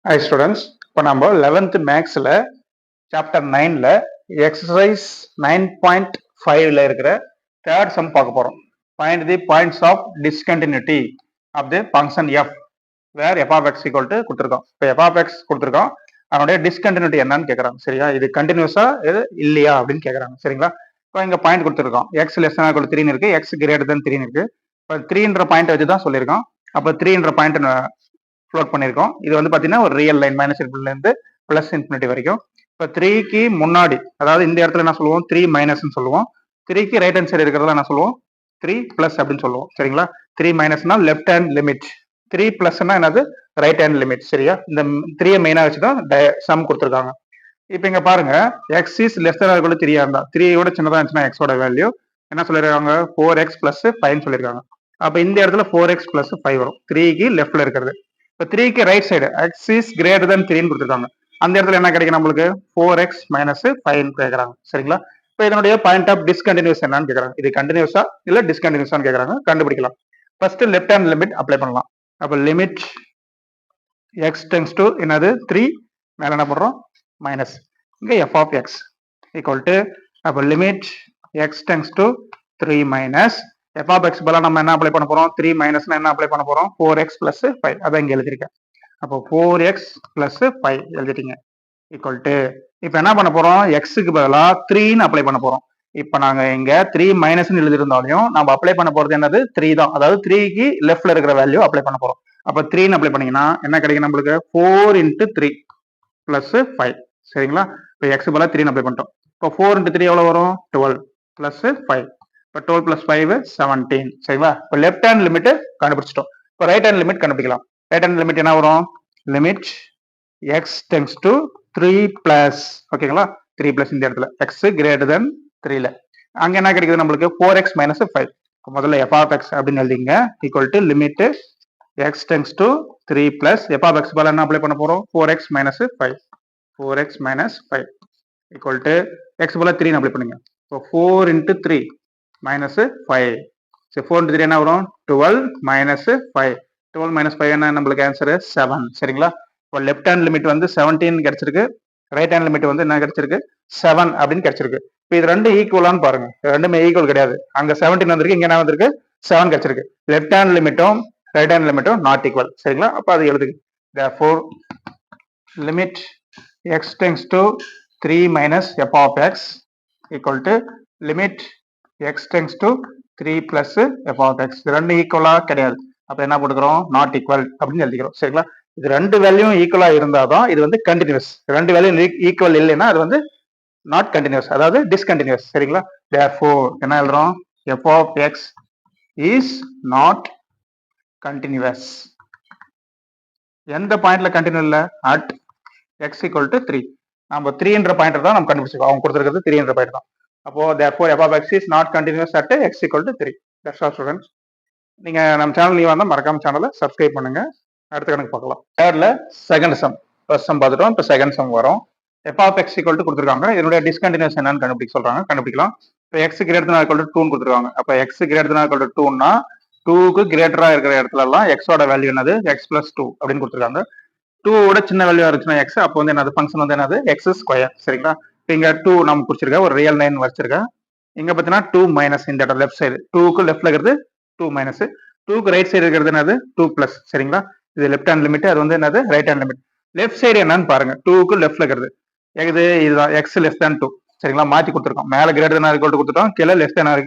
Hi students, இப்போ நம்ம 11th மேக்ஸில் சாப்டர் 9ல எக்ஸசைஸ் 9.5ல இருக்கிற தேர்ட் சம் பார்க்க போகிறோம். Find the points of discontinuity of the function F where F of X equal to கொடுத்துருக்கோம். இப்போ எஃப் ஆஃப் எக்ஸ் கொடுத்துருக்கோம், அதனுடைய டிஸ்கண்டினியூட்டி என்னன்னு கேட்குறாங்க. சரியா, இது கண்டினியூஸா இது இல்லையா அப்படின்னு கேட்குறாங்க. சரிங்களா, இப்போ இங்கே பாயிண்ட் கொடுத்துருக்கோம், எக்ஸ் லெஸ் தேன் ஈக்குவல் 3 இருக்கு, எக்ஸ் கிரேட்டர் தென் 3 இருக்கு. இப்போ 3ன்ற பாயிண்ட் வச்சு தான் சொல்லியிருக்கோம். அப்போ 3ன்ற பாயிண்ட் ஃப்ளோட் பண்ணியிருக்கோம். இது வந்து பார்த்தீங்கன்னா ஒரு ரியல் லைன் மைனஸ் இன்ஃபினிட்டிலேருந்து பிளஸ் இன்ஃபினிட்டி வரைக்கும். இப்போ 3க்கு முன்னாடி, அதாவது இந்த இடத்துல என்ன சொல்லுவோம், 3 மைனஸ்ன்னு சொல்லுவோம். 3க்கு ரைட் ஹேண்ட் சைடு இருக்கிறதா என்ன சொல்லுவோம், 3 பிளஸ் அப்படின்னு சொல்லுவோம். சரிங்களா, 3 மைனஸ்னா லெஃப்ட் ஹேண்ட் லிமிட், 3 பிளஸ்னா என்னது ரைட் ஹேண்ட் லிமிட். சரியா, இந்த 3 மெயினாக வச்சு தான் சம் கொடுத்துருக்காங்க. இப்போ இங்க பாருங்க, X is less than or 3 இருந்தா, 3யோட சின்னதாக இருந்துச்சுன்னா எக்ஸோட வேல்யூ என்ன சொல்லியிருக்காங்க, 4x பிளஸ் 5 சொல்லியிருக்காங்க. அப்போ இந்த இடத்துல 4x பிளஸ் 5 வரும், 3க்கு லெஃப்ட்ல இருக்கிறது. இப்போ 3க்கு right side x is greater than 3 கொடுத்துருக்காங்க. அந்த இடத்துல என்ன கிடைக்கும் நம்மளுக்கு, 4x மைனஸ் 5 கேட்குறாங்க. சரிங்களா, இப்போ இதனுடைய பாயிண்ட் ஆஃப் டிஸ்கண்டினியூஸ் என்னன்னு கேட்குறாங்க. இது கண்டினியூஸா இல்லை டிஸ்கண்டினியூஸான்னு கேட்குறாங்க, கண்டுபிடிக்கலாம். First left hand limit apply பண்ணலாம். அப்போ லிமிட் எக்ஸ் டென்ஸ் டு என்னது 3, மேலே என்ன பண்ணுறோம் மைனஸ், இங்கே f of X equal to, அப்போ limit X tends to 3 minus F of x பதிலாக நம்ம என்ன அப்ளை பண்ண போகிறோம், 3 மைனஸ்னா என்ன அப்ளை பண்ண போகிறோம், 4x பிளஸ் 5, அதான் இங்கே எழுதியிருக்கேன். அப்போ 4x பிளஸ் 5 எழுதிட்டீங்க ஈக்குவல் டு, இப்போ என்ன பண்ண போகிறோம், எக்ஸுக்கு பதிலாக 3ன்னு அப்ளை பண்ண போகிறோம். இப்போ நாங்கள் இங்கே 3 மைனஸ்ன்னு எழுதியிருந்தாலையும் நம்ம அப்ளை பண்ண போகிறது என்னது 3 தான், அதாவது 3க்கு லெஃப்ட்ல இருக்கிற வேல்யூ அப்ளை பண்ண போகிறோம். அப்போ 3ன்னு அப்ளை பண்ணீங்கன்னா என்ன கிடைக்கும் நம்மளுக்கு, 4 இன்ட்டு 3 பிளஸ் 5. சரிங்களா, இப்போ எக்ஸ் பதிலாக 3 அப்ளை பண்ணிட்டோம். இப்போ 4 இன்ட்டு 3 எவ்வளோ வரும், 12 பிளஸ் 5. இப்போ 12 பிளஸ் 5 17. சரிங்களா, இப்போ லெஃப்ட் ஹேண்ட் லிமிட் கண்டுபிடிச்சிட்டோம். இப்போ ரைட் ஹேண்ட் லிமிட் கண்டுபிடிக்கலாம். ரைட் ஹேண்ட் லிமிட் என்ன வரும், limit X tends to 3 plus, ஓகேங்களா, 3 பிளஸ் இந்த இடத்துல எக்ஸ் கிரேட்டர் தென் 3ல அங்கே என்ன கிடைக்குது நம்மளுக்கு, 4x மைனஸ் 5. முதல்ல எஃப் ஆஃப் எக்ஸ் அப்படின்னு எழுதிங்க equal to limit X tends to 3 plus F of x பதிலாக என்ன அப்ளை பண்ண போகிறோம், 4x minus 5, 4x minus 5 equal to x பதிலாக 3 அப்ளை பண்ணுங்க. இப்போ 4 இன்ட்டு 3 மைனஸ் 5. சரி, 4 இன்ட்டு 3 என்ன வரும், 12 மைனஸ் 5. 12 மைனஸ் 5 என்ன நம்மளுக்கு ஆன்சர் 7. சரிங்களா, இப்போ லெஃப்ட் ஹேண்ட் லிமிட் வந்து 17 கிடைச்சிருக்கு, ரைட் ஹேண்ட் லிமிட் வந்து என்ன கிடைச்சிருக்கு, 7 அப்படின்னு கிடைச்சிருக்கு. இப்போ இது ரெண்டு ஈக்குவலான்னு பாருங்க, ரெண்டுமே ஈக்குவல் கிடையாது. அங்க 17 வந்திருக்கு, இங்க என்ன வந்திருக்கு 7 கிடைச்சிருக்கு. லெஃப்ட் ஹேண்ட் லிமிட்டும் ரைட் ஹேண்ட் லிமிட்டும் நாட் ஈக்குவல். சரிங்களா, அப்போ அது எழுதுங்க. therefore limit X tends to 3 minus F of X equal to limit X tends to 3 plus F of x. இது ரெண்டு ஈக்குவலா கிடையாது, அப்ப என்ன போட்டுக்கிறோம், நாட் ஈக்குவல் அப்படின்னு எழுதிக்கிறோம். சரிங்களா, இது ரெண்டு வேல்யூ ஈக்குவலா இருந்தாதான் இது வந்து கண்டினியூஸ். ரெண்டு வேல்யூ ஈக்குவல் இல்லைன்னா அது வந்து நாட் கண்டினியூஸ், அதாவது டிஸ்கண்டினியூஸ். சரிங்களா, therefore என்ன எழுதுறோம், F of X is not continuous. எந்த பாயிண்ட்ல கண்டினியூ இல்ல, அட் எக்ஸ் ஈக்குவல் டு 3. நம்ம 3ன்ற பாயிண்ட் தான் நம்ம கண்டுபிடிச்சிருக்கோம், அவங்க கொடுத்துருக்கிறது 3ன்ற பாயிண்ட் தான். அப்போ therefore f of x is not continuous at x equal to 3. That's all students. நீங்க நம்ம சேனல் நீ வந்தா மறக்காம சேனலை சப்ஸ்கிரைப் பண்ணுங்க. அடுத்த கணக்கு பார்க்கலாம். தேர்ட்ல செகண்ட் சம், ஃபர்ஸ்ட் சம் பார்த்துட்டோம், இப்போ செகண்ட் சம் வரும். f of x equal to கொடுத்துருக்காங்க, இதனுடைய டிஸ்கண்டினியூஸ் என்னன்னு கண்டுபிடிக்க சொல்றாங்க, கண்டுபிடிக்கலாம். இப்போ x greater than or equal to 2 கொடுத்துருக்காங்க. அப்போ x greater than or equal to 2னா 2க்கு கிரேட்டரா இருக்கிற இடத்துல எல்லாம் எக்ஸோட வேல்யூ என்னது, x plus 2 அப்படின்னு கொடுத்துருக்காங்க. 2வோட சின்ன வேல்யூ இருந்துச்சுன்னா எக்ஸ், அப்போ வந்து என்னது ஃபங்க்ஷன் வந்து என்னது எக்ஸ் ஸ்கொயர். சரிங்களா, இப்போ இங்க 2 நம்ம குறிச்சிருக்கேன், ஒரு ரியல் லைன் வச்சிருக்கேன். இங்க பாத்தீங்கன்னா 2 மைனஸ், இந்த இடம் லெஃப்ட் சைடு 2க்கு லெஃப்ட்ல இருக்கிறது 2 மைனஸ், 2க்கு ரைட் சைடு இருக்கிறது என்னது 2 பிளஸ். சரிங்களா, இது லெஃப்ட் ஹேண்ட் லிமிட், அது வந்து என்னது right hand limit. Left side என்னன்னு பாருங்க, 2க்கு லெஃப்ட்ல இருக்கிறது இதுதான் எக்ஸ் லெஸ் தேன் 2. சரிங்களா, மாத்தி கொடுத்துருக்கோம், மேல கிரேட்டர் தேன் ஈக்குவல் டு கொடுத்துட்டோம், கீழே லெஸ்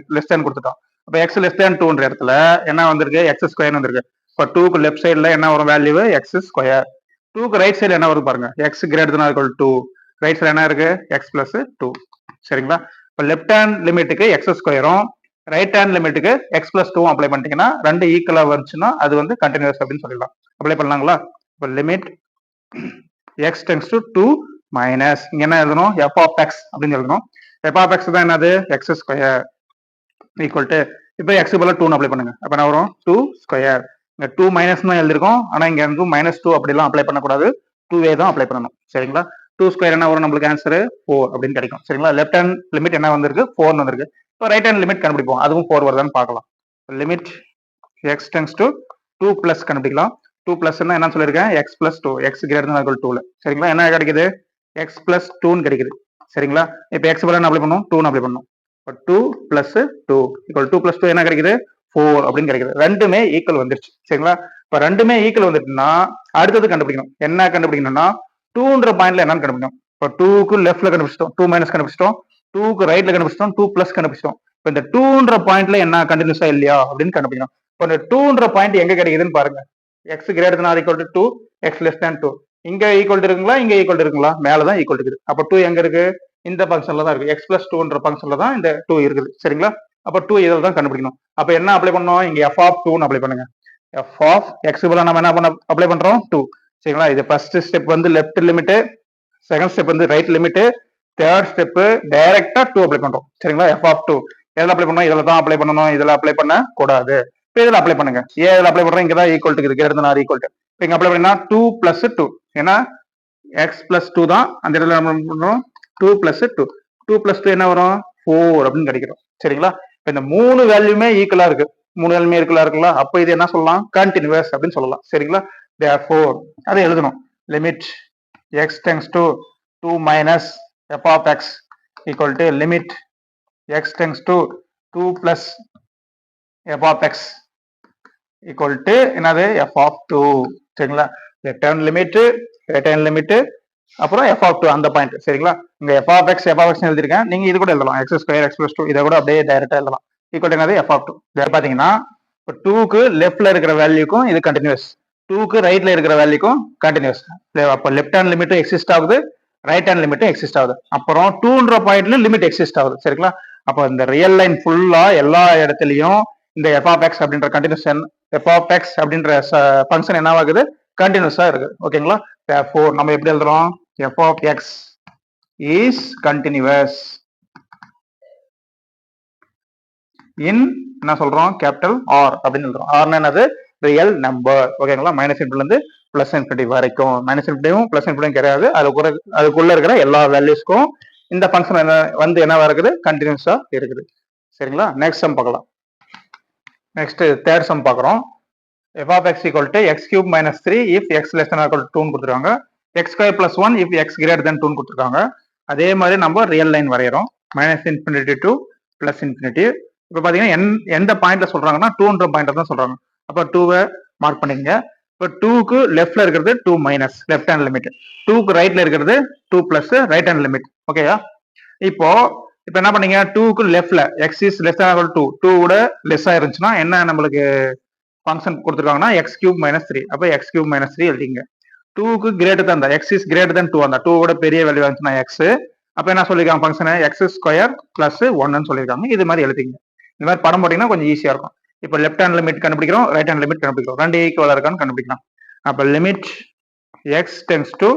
தேன் கொடுத்துட்டோம். அப்போ எக்ஸ் லெஸ் தேன் 2ன்ற இடத்துல என்ன வந்திருக்கு, எக்ஸ் ஸ்கொயர் வந்திருக்கு. இப்போ 2க்கு லெஃப்ட் சைடுல என்ன வரும் வேல்யூ, எக்ஸ் ஸ்கொயர். 2க்கு ரைட் சைடு என்ன வரும் பாருங்க, X greater than equal to 2, right side என்ன இருக்கு, எக்ஸ் பிளஸ் 2. சரிங்களா, இப்போ லெஃப்ட் ஹேண்ட் லிமிட்டுக்கு எக்ஸ் ஸ்கொயரும் ரைட் ஹேண்ட் லிமிட்டுக்கு எக்ஸ் பிளஸ் 2 அப்ளை பண்ணிட்டீங்கன்னா ரெண்டு ஈக்குவலா வந்துச்சுன்னா அது வந்து கண்டினியூஸ் அப்படின்னு சொல்லிடலாம். அப்ளை பண்ணலாங்களா, இப்போ limit X tends to 2 minus, இங்க என்ன எழுதணும், எஃப் ஆஃப் எக்ஸ் அப்படின்னு எழுதணும். எஃப் ஆஃப் எக்ஸ் தான் என்னது, எக்ஸ் ஸ்கொயர் ஈக்குவல் டு, இப்போ எக்ஸ் பதிலாக 2 அப்ளை பண்ணுங்க. அப்போ என்ன வரும், 2 ஸ்கொயர். இங்க 2 மைனஸ் தான் எழுதிருக்கோம், ஆனா இங்க வந்து -2 அப்படிலாம் அப்ளை பண்ணக்கூடாது, 2a தான் அப்ளை பண்ணணும். சரிங்களா, 2 ஸ்கொயர் என்ன வரும் நம்மளுக்கு ஆன்சர் 4 அப்படின்னு கிடைக்கும். சரிங்களா, லெஃப்ட் ஹேண்ட் லிமிட் என்ன வந்திருக்கு, 4 வந்திருக்கு. இப்போ ரைட் ஹேண்ட் லிமிட் கண்டுபிடிப்போம், அதுவும் 4 வருதான்னு பார்க்கலாம். Limit X tends to 2 plus கண்டுபிடிக்கலாம். டூ பிளஸ்னா என்ன சொல்லியிருக்கேன், X plus two, X greater than equal டூல. சரிங்களா, என்ன கிடைக்குது, எக்ஸ் பிளஸ் டூன்னு கிடைக்குது. சரிங்களா, இப்போ எக்ஸ் பதிலா என்ன அப்ளை பண்ணும், டூன்னு அப்ளை பண்ணும். இப்போ two plus two equal two plus two என்ன கிடைக்குது, 4 அப்படின்னு கிடைக்குது. ரெண்டுமே ஈக்குவல் வந்துருச்சு. சரிங்களா, இப்போ ரெண்டுமே ஈக்குவல் வந்துட்டுனா அடுத்தது கண்டுபிடிக்கணும். என்ன கண்டுபிடிக்கணும்னா டூன்ற பாயிண்ட்ல என்னன்னு கண்டுபிடிக்கணும். இப்போ டூக்கு லெஃப்ட்ல கண்டுபிடிச்சிட்டோம், டூ மைனஸ் கண்டுபிடிச்சிட்டோம், டூக்கு ரைட்ல கண்டுபிடிச்சிட்டோம், டூ பிளஸ் கண்டுபிடிச்சிட்டோம். இப்போ இந்த டூன்ற பாயிண்ட்ல என்ன கண்டினியூஸா இல்லையா அப்படின்னு கண்டுபிடிக்கணும். இப்போ இந்த டூன்ற பாயிண்ட் எங்க கிடைக்குதுன்னு பாருங்க. X greater than or equal to 2, X less than 2. இங்க ஈக்குவல் இருக்குங்களா, இங்க ஈக்குவல் இருக்குங்களா, மேலதான் ஈக்குவல் இருக்குது. அப்போ 2 எங்க இருக்கு, இந்த ஃபங்க்ஷன்ல தான் இருக்கு. எக்ஸ் பிளஸ் டூன்ற ஃபங்க்ஷன்ல தான் இந்த 2 இருக்குது. சரிங்களா, அப்போ 2 இதில் தான் கண்டுபிடிக்கணும். அப்போ என்ன அப்ளை பண்ணணும், இங்க எஃப் ஆஃப் 2 அப்ளை பண்ணுங்க. எஃப் ஆஃப் எக்ஸ் பதிலா நம்ம என்ன பண்ண அப்ளை பண்றோம், 2. சரிங்களா, இது ஃபர்ஸ்ட் ஸ்டெப் வந்து லெஃப்ட் லிமிட், செகண்ட் ஸ்டெப் வந்து ரைட் லிமிட், தேர்ட் ஸ்டெப் டைரக்டா 2 அப்ளை பண்றோம். சரிங்களா, எஃப் ஆஃப் 2 எதில் அப்ளை பண்ணணும், இதில் தான் அப்ளை பண்ணணும், இதில் அப்ளை பண்ண கூடாது. இப்போ இதில் அப்ளை பண்ணுங்க. ஏன் இதில் அப்ளை பண்றோம், இங்க தான் ஈக்குவல் இருக்குது, greater than or equal to. இப்போ இங்க அப்ளை பண்ணா 2 பிளஸ் 2, ஏன்னா எக்ஸ் பிளஸ் 2 தான் அந்த இடத்துல நம்ம பண்றோம். 2 பிளஸ் 2, 2 பிளஸ் 2 என்ன வரும், 4 அப்படின்னு கிடைக்கிறோம். சரிங்களா, இப்போ இந்த 3 வேல்யூமே ஈக்குவலா இருக்கு, 3 வேல்யூமே ஈக்குவலா இருக்குல்ல, அப்போ இது என்ன சொல்லலாம், கண்டினியூஸ் அப்படின்னு சொல்லலாம். சரிங்களா, therefore அதை எழுதணும். Limit X tends to 2 minus F of X equal to limit X tends to 2 plus F of X equal to என்னது, எஃப் ஆஃப் 2. சரிங்களா, left hand limit, right hand limit, அப்புறம் எஃப் ஆஃப் 2 அந்த point. சரிங்களா, இங்க F of X எழுதிருக்கேன், நீங்க இது கூட எழுதலாம், எக்ஸ் ஸ்கொயர் எக்ஸ் பிளஸ் 2, இதை கூட அப்படியே டைரக்டா எழுதலாம். ஈக்குவல் என்னது, எஃப் ஆஃப் 2. இதை பாத்தீங்கன்னா இப்போ 2க்கு லெஃப்ட்ல இருக்கிற வேல்யூக்கும் இது கண்டினியூஸ், 2க்கு ரைட்ல இருக்கிற வேல்யூக்கும் கண்டினியூஸ். அப்போ லெஃப்ட் ஹேண்ட் லிமிட்டும் எக்ஸிஸ்ட் ஆகுது, ரைட் ஹேண்ட் லிமிட்டும் எக்ஸிஸ்ட் ஆகுது, அப்புறம் 2ன்ற பாயிண்ட்ல லிமிட் எக்ஸிஸ்ட் ஆகுது. சரிங்களா, அப்போ இந்த ரியல் லைன் ஃபுல்லா எல்லா இடத்துலயும் இந்த எஃப் ஆஃப் எக்ஸ் அப்படின்ற கண்டினியூஷன், எஃப் ஆஃப் எக்ஸ் அப்படின்ற ஃபங்க்ஷன் என்னவாகுது, கண்டினியூஸா இருக்கு. ஓகேங்களா, therefore நம்ம எப்படி எழுதுறோம், F of X is continuous in என்ன சொல்றோம், கேபிட்டல் ஆர் அப்படின்னு எழுதுறோம். ஆர்னா என்னது, ரியல் நம்பர். ஓகேங்களா, மைனஸ் இன்ஃபினிட்டில இருந்து பிளஸ் இன்ஃபினிட்டி வரைக்கும், மைனஸ் இன்ஃபினிட்டியும் பிளஸ் இன்ஃபினிட்டியும் கிடையாது, அதுக்குள்ள இருக்கிற எல்லா வேல்யூஸ்க்கும் இந்த ஃபங்க்ஷன் என்ன வந்து என்னவா இருக்குது, கண்டினியூஸா இருக்குது. சரிங்களா, நெக்ஸ்ட் சம் பார்க்கலாம். நெக்ஸ்ட் தேர்ட் சம் பார்க்குறோம். F of X equal to X cube minus 3 if X less than equal to 2 கொடுத்துருக்காங்க. X square plus 1 if X greater than 2 கொடுத்துருக்காங்க. அதே மாதிரி நம்ம ரியல் லைன் வரைகிறோம், minus infinity to plus infinity. இப்போ பார்த்தீங்கன்னா எந்த பாயிண்ட்ல சொல்றாங்கன்னா 2ன்ற பாயிண்ட்ல தான் சொல்றாங்க. அப்போ 2வை மார்க் பண்ணிக்கங்க. இப்போ 2க்கு லெஃப்ட்ல இருக்கிறது 2 மைனஸ் லெஃப்ட் ஹேண்ட் லிமிட், 2க்கு ரைட்ல இருக்கிறது 2 பிளஸ் ரைட் ஹேண்ட் லிமிட். ஓகேயா, இப்போ என்ன பண்ணீங்க, 2க்கு லெஃப்ட்ல X is less than equal to 2 விட லெஸ்ஸா இருந்துச்சுன்னா என்ன நம்மளுக்கு ஃபங்க்ஷன் கொடுத்துருக்காங்கன்னா எக்ஸ் கியூப் மைனஸ் 3. அப்போ எக்ஸ் கியூப் மைனஸ் 3 எழுதிங்க. 2க்கு greater than, X is greater than 2 அந்த 2 விட பெரிய வேல்யூ இருந்துச்சுன்னா எக்ஸ், அப்போ என்ன சொல்லியிருக்காங்க ஃபங்க்ஷன், எக்ஸ் ஸ்கொயர் பிளஸ் 1ன்னு சொல்லியிருக்காங்க. இது மாதிரி எழுதிங்க. இந்த மாதிரி படம் போட்டீங்கன்னா கொஞ்சம் ஈஸியா இருக்கும். இப்போ லெஃப்ட் ஹேண்ட் லிமிட் கண்டுபிடிக்கிறோம், ரைட் ஹேண்ட் லிமிட் கண்டுபிடிக்கிறோம், ரெண்டு ஈக்குவலா இருக்கான்னு கண்டுபிடிக்கலாம். அப்போ limit X tends to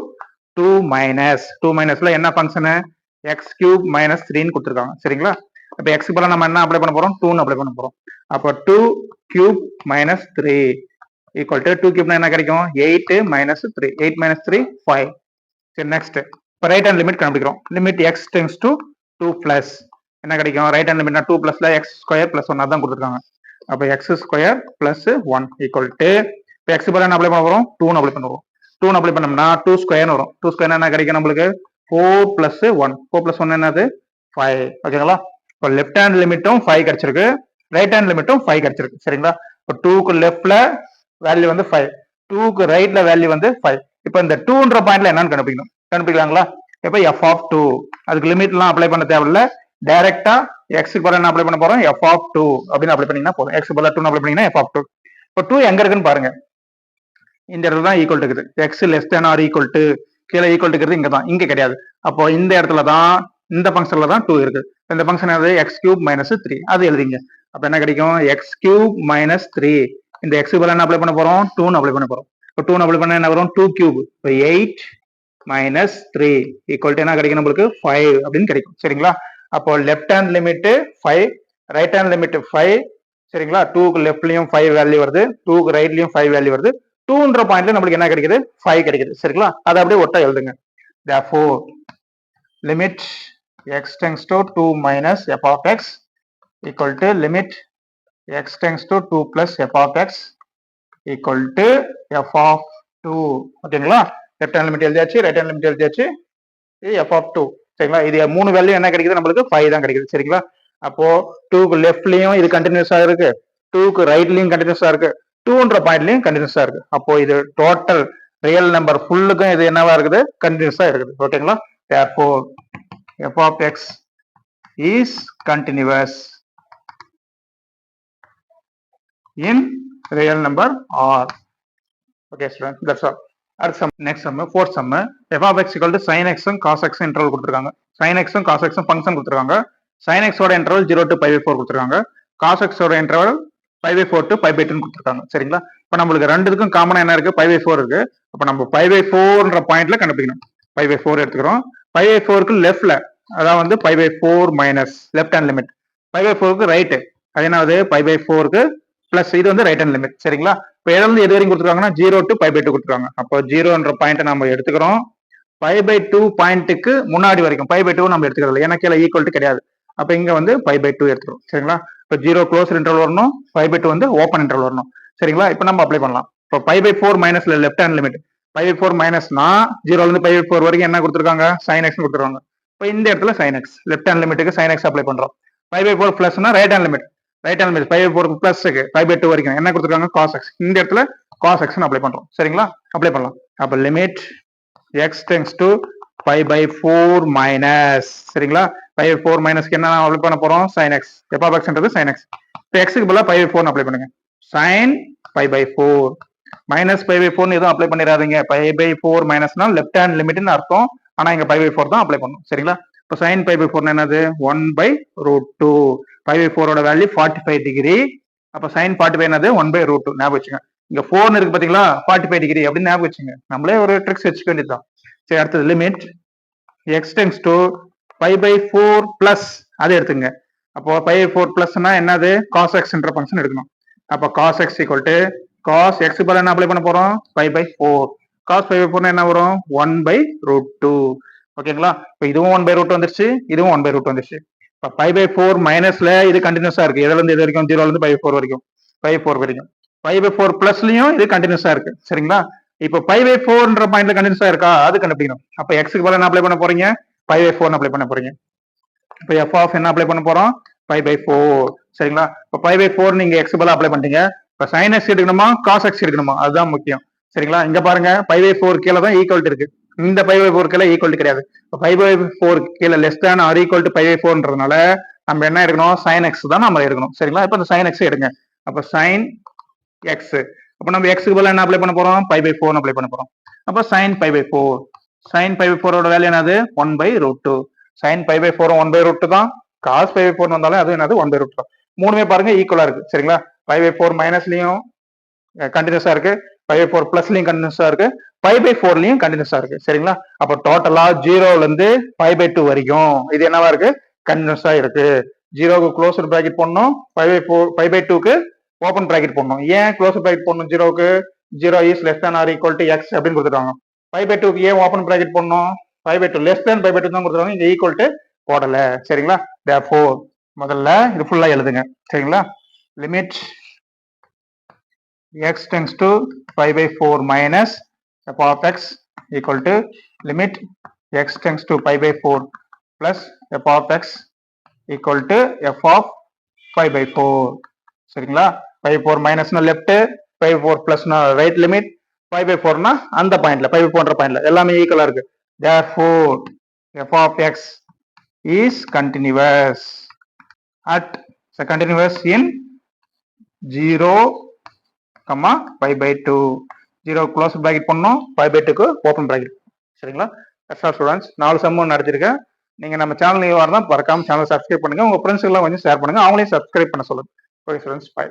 2 minus 2 மைனஸ்ல என்ன ஃபங்க்ஷனு, எக்ஸ் கியூப் மைனஸ் 3ன்னு கொடுத்துருக்காங்க. சரிங்களா, இப்போ எக்ஸ் போல நம்ம என்ன அப்ளை பண்ண போறோம், 2ன்னு அப்ளை பண்ண போறோம். அப்போ 2 கியூப் மைனஸ் 3 ஈக்குவல் டு 2 கியூப்னா என்ன கிடைக்கும், 8 மைனஸ் 3, 8 மைனஸ் 3 5. சரி, நெக்ஸ்ட் இப்போ ரைட் ஹேண்ட் லிமிட் கண்டுபிடிக்கிறோம். Limit X tends to 2 plus என்ன கிடைக்கும், ரைட் ஹேண்ட் லிமிட்னா 2 பிளஸ்ல எக்ஸ் ஸ்கொயர் பிளஸ் 1 அதான் கொடுத்துருக்காங்க. அப்போ x square plus 1 equal to இப்போ எக்ஸ் போல என்ன அப்ளை பண்ண போறோம், 2ன்னு அப்ளை பண்ணுவோம். 2ன்னு அப்ளை பண்ணோம்னா 2 ஸ்கொயர்னு வரும். 2 ஸ்கொயர் என்ன கிடைக்கும் நம்மளுக்கு, 4 பிளஸ் 1, 4 பிளஸ் 1 என்னது 5. ஓகேங்களா, இப்போ லெஃப்ட் ஹேண்ட் லிமிட்டும் 5 கிடைச்சிருக்கு, ரைட் ஹேண்ட் லிமிட்டும் 5 கிடைச்சிருக்கு. சரிங்களா, இப்போ 2க்கு லெஃப்ட்ல வேல்யூ வந்து 5, 2க்கு ரைட்ல வேல்யூ வந்து 5. இப்போ இந்த 2ன்ற பாயிண்ட்ல என்னன்னு கண்டுபிடிக்கலாங்களா. இப்போ எஃப் ஆஃப் 2, அதுக்கு லிமிட்லாம் அப்ளை பண்ண தேவையில்ல, டைரக்டா எக்ஸ்க்கு பதிலா என்ன அப்ளை பண்ண போறோம், எஃப் ஆஃப் 2 அப்படின்னு அப்ளை பண்ணீங்கன்னா போதும். எக்ஸ் பதிலா 2 அப்ளை பண்ணீங்கன்னா எஃப் ஆஃப் 2. இப்போ 2 எங்க இருக்குன்னு பாருங்க, இந்த இடத்துல தான் ஈக்குவல் இருக்குது. X less than or equal to, கீழே ஈக்குவல் இருக்கிறது இங்க தான், இங்க கிடையாது. அப்போ இந்த இடத்துல தான், இந்த ஃபங்க்ஷன்ல தான் 2 இருக்கு. இந்த ஃபங்க்ஷன் என்னது, எக்ஸ் கியூப் மைனஸ் 3, அது எழுதிங்க. அப்ப என்ன கிடைக்கும், எக்ஸ் கியூப் மைனஸ் 3. இந்த எக்ஸ் பதிலா என்ன அப்ளை பண்ண போறோம், 2ன்னு அப்ளை பண்ண போறோம். இப்போ 2ன்னு அப்ளை பண்ணா என்ன வரும், 2 கியூப். இப்போ 8 மைனஸ் 3 ஈக்குவல் டு என்ன கிடைக்கும் நம்மளுக்கு, 5 அப்படின்னு கிடைக்கும். சரிங்களா, அப்போ left hand limit 5, right hand limit 5. சரிங்களா, 2க்கு லெஃப்ட்லயும் 5 வேல்யூ வருது, 2க்கு ரைட்லயும் 5 வேல்யூ வருது. 2ன்ற பாயிண்ட்ல நம்மளுக்கு என்ன கிடைக்குது, 5 கிடைக்குது. சரிங்களா, அதை அப்படியே ஒட்டா எழுதுங்க. therefore limit x tends to 2 minus f of x equal to limit x tends to 2 plus f of x equal to F of two. ஓகேங்களா, லெஃப்ட் ஹேண்ட் லிமிட் எழுதியாச்சு, ரைட் ஹேண்ட் லிமிட் எழுதியாச்சு. இது எஃப் ஆஃப் டூ. சரிங்களா, இது 3 value என்ன கிடைக்குது நம்மளுக்கு 5 தான் கிடைக்குது. சரிங்களா, அப்போ 2க்கு லெஃப்ட்லயும் இது கண்டினியூஸா இருக்கு, 2க்கு ரைட்லயும் கண்டினியூஸா இருக்கு, 2ன்ற பாயிண்ட்லயும் கண்டினியூஸா இருக்கு. அப்போ இது டோட்டல் ரியல் நம்பர் ஃபுல்லுக்கும் இது என்னவா இருக்குது, கண்டினியூஸா இருக்குது. ஓகேங்களா, therefore f of x is continuous in real number R. Okay students, that's all. அடுத்த sum, next sum, fourth sum. f of x equal to sin x and cos x interval கொடுத்துருக்காங்க. sin x cos x function கொடுத்துருக்காங்க. sin x ஓட interval 0 to pi by 4 கொடுத்துருக்காங்க. cos x ஓட interval pi by 4 to pi by 2 கொடுத்துருக்காங்க. சரிங்களா, இப்போ நம்மளுக்கு ரெண்டுக்கும் காமனா என்ன இருக்கு, pi by 4 இருக்கு. அப்போ நம்ம pi by 4ன்ற பாயிண்ட்ல கண்டுபிடிக்கணும். pi by 4 எடுத்துக்கிறோம். pi by 4க்கு லெஃப்ட்ல, அதாவது வந்து pi by 4 minus left hand limit, pi by 4க்கு ரைட், அது என்னது pi by 4க்கு பிளஸ், இது வந்து ரைட் ஹேண்ட் லிமிட். சரிங்களா, இப்போ எதுல இருந்து எது வரைக்கும் கொடுத்துருக்காங்கன்னா 0 to pi by 2 கொடுத்துருக்காங்க. அப்போ 0ன்ற பாயிண்ட் நம்ம எடுத்துக்கிறோம். pi by 2 பாயிண்ட்டுக்கு முன்னாடி வரைக்கும் pi by 2 நம்ம எடுத்துக்கிறது, ஏன்னா கீழே ஈக்குவல் டு கிடையாது. அப்போ இங்க வந்து pi by 2 எடுத்துக்கிறோம். சரிங்களா, இப்போ 0 க்ளோஸ் இன்டர்வல் வரணும், pi by 2 வந்து ஓப்பன் இன்டர்வல் வரணும். சரிங்களா, இப்போ நம்ம அப்ளை பண்ணலாம். இப்போ pi by 4 மைனஸ்ல left hand limit, pi by 4 மைனஸ்னா 0ல இருந்து pi by 4 வரைக்கும் என்ன கொடுத்துருக்காங்க, sin x கொடுத்துருக்காங்க. இப்போ இந்த இடத்துல sin x, லெஃப்ட் ஹேண்ட் லிமிட்டுக்கு sin x அப்ளை பண்றோம். pi by 4 பிளஸ்னா right hand limit, right hand limit pi by 4 பிளஸ்க்கு pi by 2 வரைக்கும் என்ன கொடுத்துருக்காங்க, cos x. இந்த இடத்துல cos x அப்ளை பண்றோம். சரிங்களா, அப்ளை பண்ணலாம். அப்போ limit x tends to pi by 4 minus, சரிங்களா, pi by 4 மைனஸ்க்கு என்ன அப்ளை பண்ண போறோம், sin x. f of xன்றது sin x. இப்போ x க்கு பதிலா pi by 4 அப்ளை பண்ணுங்க. sin pi by 4 minus pi by 4 எதுவும் அப்ளை பண்ணிடாதீங்க. pi by 4 மைனஸ்னா லெஃப்ட் ஹேண்ட் லிமிட்னு அர்த்தம், ஆனா இங்க pi by 4 தான் அப்ளை பண்ணும். சரிங்களா, இப்போ sin pi by 4 என்னது 1 by root 2. pi by 4 ஓட வேல்யூ 45 டிகிரி. அப்போ sin 45 என்னது 1 by root 2. ஞாபகம் வச்சுங்க. இங்க 4 இருக்கு பாத்தீங்களா, 45 டிகிரி அப்படின்னு ஞாபகம் வச்சுங்க. நம்மளே ஒரு ட்ரிக்ஸ் வச்சுக்க வேண்டியதுதான். சரி, அடுத்தது limit x tends to pi by 4 plus, அதை எடுத்துங்க. அப்போ pi by 4 பிளஸ்னா என்னது, cos x என்ற ஃபங்க்ஷன் எடுக்கணும். அப்போ cos x equal to cos x பதிலா என்ன அப்ளை பண்ண போறோம், pi by 4. cos pi by 4 என்ன வரும், 1 by root 2. ஓகேங்களா, இப்போ இதுவும் 1 by root வந்துருச்சு, இதுவும் 1 by root வந்துருச்சு. இப்போ pi by 4 மைனஸ்ல இது கண்டினியூஸா இருக்கு, எதுல இருந்து இது வரைக்கும், 0ல இருந்து pi by 4 வரைக்கும், pi by 4 வரைக்கும். pi by 4 பிளஸ்லயும் இது கண்டினியூஸா இருக்கு. சரிங்களா, இப்போ pi by 4ன்ற பாயிண்ட்ல கண்டினியூஸா இருக்கா, அது கண்டுபிடிக்கணும். அப்போ x க்கு பதிலா என்ன அப்ளை பண்ண போறீங்க, pi by 4 அப்ளை பண்ண போறீங்க. இப்போ f of என்ன அப்ளை பண்ண போறோம், pi by 4. சரிங்களா, இப்போ pi by 4 நீங்க x பதிலா அப்ளை பண்ணிட்டீங்க. இப்போ sin x எடுக்கணுமா, cos x எடுக்கணுமா, அதுதான் முக்கியம். சரிங்களா, இங்க பாருங்க pi by 4 கீழே தான் ஈக்குவல் இருக்கு, இந்த pi by 4 கீழே ஈக்குவல் கிடையாது. இப்போ pi by 4 கீழே less than or equal to pi by 4ன்றதுனால நம்ம என்ன எடுக்கணும், sin x தான் நம்ம எடுக்கணும். சரிங்களா, இப்போ இந்த sin x எடுங்க. அப்போ sin x, அப்போ நம்ம x க்கு பதிலா என்ன அப்ளை பண்ண போறோம், pi by 4 அப்ளை பண்ண போறோம். அப்போ sin pi by 4, sin pi by 4 ஓட வேல்யூ என்னது 1 by root 2. sin pi by 4 1 by root 2 தான், cos pi by 4 வந்தாலும் அது என்னது 1 by root 2. மூணுமே பாருங்க ஈக்குவலா இருக்கு. சரிங்களா, pi by 4 மைனஸ்லயும் கண்டினியூஸா இருக்கு, pi by 4 பிளஸ்லயும் கண்டினியூஸா இருக்கு, pi by 4லயும் கண்டினியூஸா இருக்கு. சரிங்களா, அப்போ டோட்டலா 0ல இருந்து pi by 2 வரைக்கும் இது என்னவா இருக்கு, கண்டினியூஸா இருக்கு. 0க்கு க்ளோஸ்ட் பிராக்கெட் போடணும், pi by 2க்கு ஓபன் பிராக்கெட் போடணும். ஏன் க்ளோஸ் பிராக்கெட் போடணும், 0க்கு 0 is less than or equal to X அப்படின்னு கொடுத்துருவாங்க. pi by 2க்கு ஏன் ஓபன் பிராக்கெட் போடணும், pi by 2 less than pi by 2 தான் கொடுத்துருவாங்க, இங்க ஈக்குவல் டு போடல. சரிங்களா, therefore முதல்ல இது ஃபுல்லா எழுதுங்க. சரிங்களா, limit x tends to pi by 4 minus f of x equal to limit x tends to pi by 4 plus f of x equal to f of pi by 4. சரிங்களா, pi by 4 மைனஸ்னா left, pi by 4 பிளஸ்னா right limit, pi by 4னா அந்த பாயிண்ட்ல, pi by 4ன்ற பாயிண்ட்ல எல்லாமே ஈக்குவலா இருக்கு. therefore f of x is continuous at continuous in 0, pi by 2. 0 close bracket பண்ணோம், pi by 2க்கு ஓபன் பிராக்கெட். சரிங்களா, that's all ஸ்டூடெண்ட்ஸ். 4 சம் நடத்திருக்கேன். நீங்க நம்ம சேனல் வரதான் மறக்காம சேனல் சப்ஸ்கிரைப் பண்ணுங்க, உங்க ஃப்ரெண்ட்ஸ் எல்லாம் கொஞ்சம் ஷேர் பண்ணுங்க, அவங்களையும் சப்ஸ்கிரைப் பண்ண சொல்லுங்க. Okay students, by.